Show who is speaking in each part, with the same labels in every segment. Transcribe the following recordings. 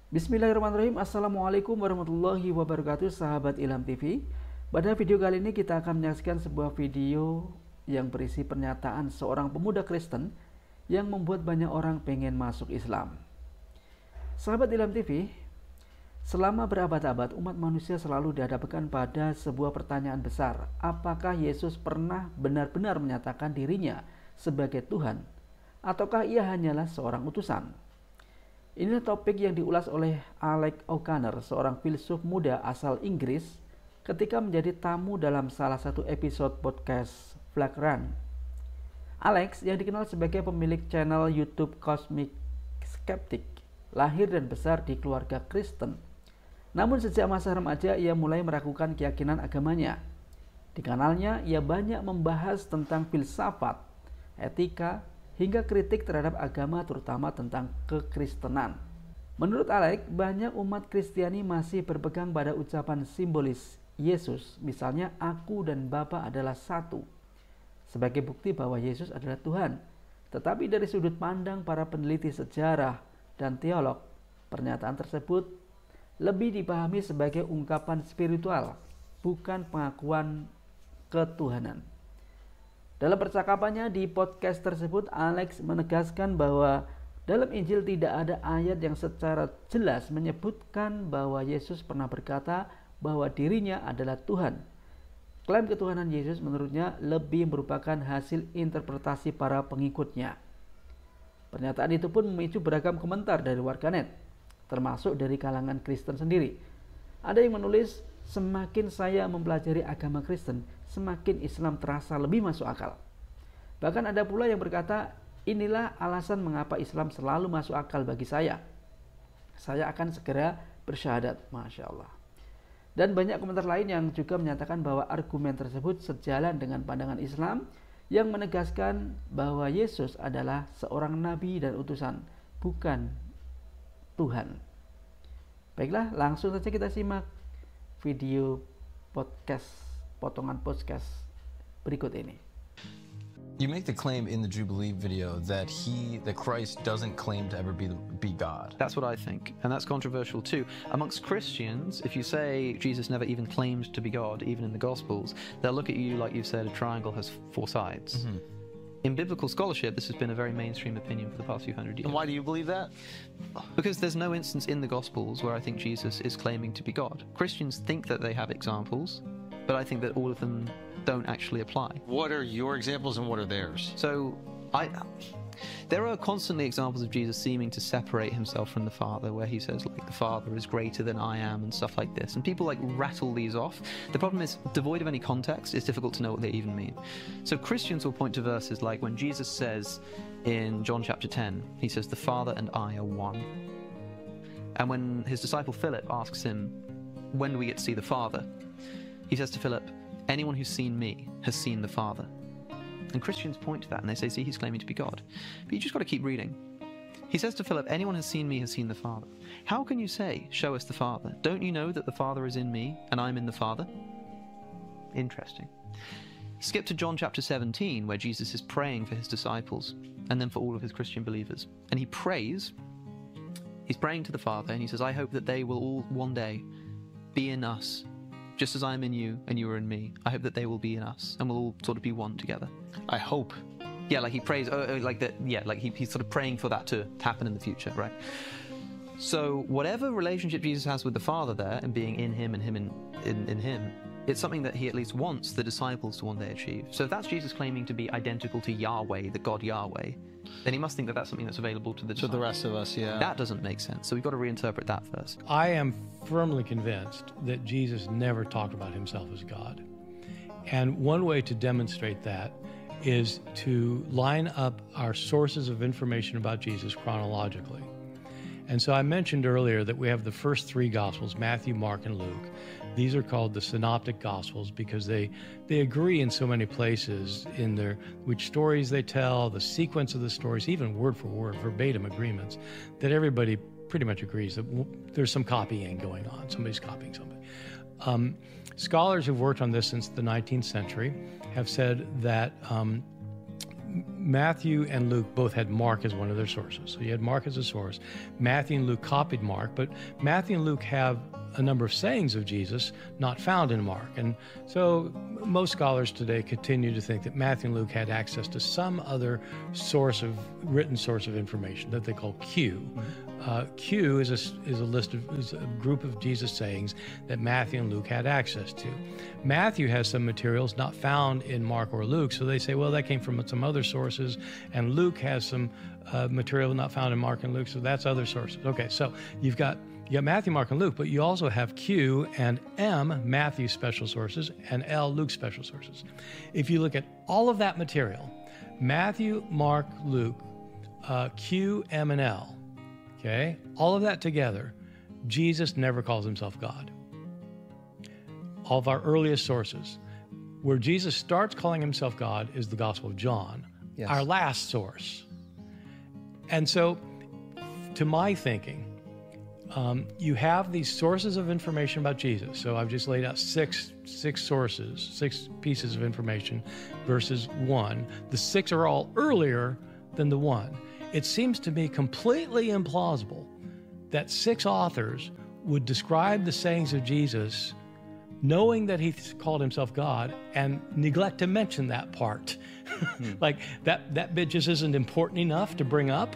Speaker 1: Bismillahirrahmanirrahim. Assalamualaikum warahmatullahi wabarakatuh, sahabat Ilham TV. Pada video kali ini kita akan menyaksikan sebuah video yang berisi pernyataan seorang pemuda Kristen yang membuat banyak orang pengen masuk Islam. Sahabat Ilham TV, selama berabad-abad umat manusia selalu dihadapkan pada sebuah pertanyaan besar. Apakah Yesus pernah benar-benar menyatakan dirinya sebagai Tuhan? Ataukah ia hanyalah seorang utusan? Inilah topik yang diulas oleh Alex O'Connor, seorang filsuf muda asal Inggris, ketika menjadi tamu dalam salah satu episode podcast Flagrant. Alex, yang dikenal sebagai pemilik channel YouTube Cosmic Skeptic, lahir dan besar di keluarga Kristen. Namun sejak masa remaja ia mulai meragukan keyakinan agamanya. Di kanalnya ia banyak membahas tentang filsafat, etika, hingga kritik terhadap agama, terutama tentang kekristenan. Menurut Alex, banyak umat Kristiani masih berpegang pada ucapan simbolis Yesus, misalnya aku dan Bapa adalah satu, sebagai bukti bahwa Yesus adalah Tuhan. Tetapi dari sudut pandang para peneliti sejarah dan teolog, pernyataan tersebut lebih dipahami sebagai ungkapan spiritual, bukan pengakuan ketuhanan. Dalam percakapannya di podcast tersebut, Alex menegaskan bahwa dalam Injil tidak ada ayat yang secara jelas menyebutkan bahwa Yesus pernah berkata bahwa dirinya adalah Tuhan. Klaim ketuhanan Yesus menurutnya lebih merupakan hasil interpretasi para pengikutnya. Pernyataan itu pun memicu beragam komentar dari warganet, termasuk dari kalangan Kristen sendiri. Ada yang menulis, semakin saya mempelajari agama Kristen, semakin Islam terasa lebih masuk akal. Bahkan ada pula yang berkata, inilah alasan mengapa Islam selalu masuk akal bagi saya. Saya akan segera bersyahadat, Masya Allah. Dan banyak komentar lain yang juga menyatakan bahwa argumen tersebut sejalan dengan pandangan Islam yang menegaskan bahwa Yesus adalah seorang nabi dan utusan, bukan Tuhan. Baiklah, langsung saja kita simak video potongan podcast berikut ini.
Speaker 2: You make the claim in the Jubilee video that Christ doesn't claim to ever be God.
Speaker 3: That's what I think, and that's controversial too. Amongst Christians, if you say Jesus never even claimed to be God, even in the Gospels, they'll look at you like you've said a triangle has four sides. Mm-hmm. In biblical scholarship, this has been a very mainstream opinion for the past few hundred years.
Speaker 2: And why do you believe that?
Speaker 3: Because there's no instance in the Gospels where I think Jesus is claiming to be God. Christians think that they have examples, but I think that all of them don't actually apply.
Speaker 2: What are your examples and what are theirs?
Speaker 3: So, there are constantly examples of Jesus seeming to separate himself from the Father, where he says, like, the Father is greater than I am and stuff like this. And people, like, rattle these off. The problem is, devoid of any context, it's difficult to know what they even mean. So Christians will point to verses like when Jesus says in John chapter 10, he says, the Father and I are one. And when his disciple Philip asks him, when do we get to see the Father? He says to Philip, anyone who's seen me has seen the Father. And Christians point to that and they say, see, he's claiming to be God. But you just got to keep reading. He says to Philip, anyone who has seen me has seen the Father. How can you say, show us the Father? Don't you know that the Father is in me and I'm in the Father? Interesting. Skip to John chapter 17, where Jesus is praying for his disciples and then for all of his Christian believers. And he prays, he's praying to the Father, and he says, I hope that they will all one day be in us, just as I am in you and you are in me. I hope that they will be in us and we'll all sort of be one together.
Speaker 2: I hope.
Speaker 3: Yeah, like he prays, like that. Yeah, like he's sort of praying for that to happen in the future, right? So whatever relationship Jesus has with the Father there, and being in him and him in him, it's something that he at least wants the disciples to one day achieve. So if that's Jesus claiming to be identical to Yahweh, the God Yahweh, then he must think that that's something that's available to the
Speaker 2: rest of us, yeah.
Speaker 3: That doesn't make sense. So we've got to reinterpret that first.
Speaker 4: I am firmly convinced that Jesus never talked about himself as God. And one way to demonstrate that is to line up our sources of information about Jesus chronologically. And so I mentioned earlier that we have the first three Gospels, Matthew, Mark, and Luke. These are called the Synoptic Gospels because they agree in so many places in which stories they tell, the sequence of the stories, even word for word, verbatim agreements, that everybody pretty much agrees that there's some copying going on. Somebody's copying somebody. Scholars who've worked on this since the 19th century have said that Matthew and Luke both had Mark as one of their sources. So you had Mark as a source. Matthew and Luke copied Mark, but Matthew and Luke have a number of sayings of Jesus not found in Mark. And so most scholars today continue to think that Matthew and Luke had access to some other written source of information that they call Q. Q is a group of Jesus sayings that Matthew and Luke had access to. Matthew has some materials not found in Mark or Luke, so they say, well, that came from some other sources, and Luke has some material not found in Mark and Luke, so that's other sources. Okay, so you got Matthew, Mark, and Luke, but you also have Q and M, Matthew special sources, and L, Luke special sources. If you look at all of that material, Matthew, Mark, Luke, Q, M, and L, okay, all of that together, Jesus never calls himself God. All of our earliest sources, where Jesus starts calling himself God is the Gospel of John,
Speaker 1: Yes.
Speaker 4: our last source. And so, to my thinking, you have these sources of information about Jesus. So I've just laid out six sources, 6 pieces of information versus 1. The 6 are all earlier than the 1. It seems to me completely implausible that 6 authors would describe the sayings of Jesus knowing that he called himself God and neglect to mention that part. Like that bit just isn't important enough to bring up.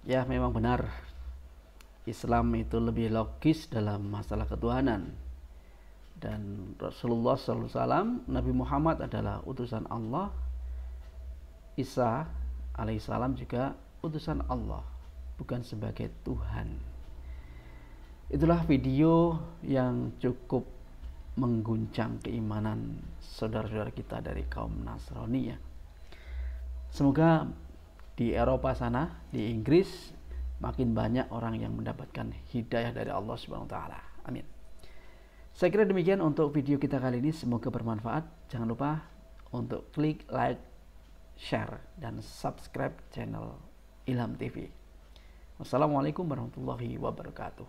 Speaker 1: Ya, memang benar. Islam itu lebih logis dalam masalah ketuhanan. Dan Rasulullah SAW, Nabi Muhammad adalah utusan Allah. Isa alaihissalam juga utusan Allah, bukan sebagai Tuhan. Itulah video yang cukup mengguncang keimanan saudara-saudara kita dari kaum Nasrani ya. Semoga di Eropa sana, di Inggris, makin banyak orang yang mendapatkan hidayah dari Allah Subhanahu wa taala. Amin. Saya kira demikian untuk video kita kali ini, semoga bermanfaat. Jangan lupa untuk klik like, share, dan subscribe channel Ilham TV. Wassalamualaikum warahmatullahi wabarakatuh.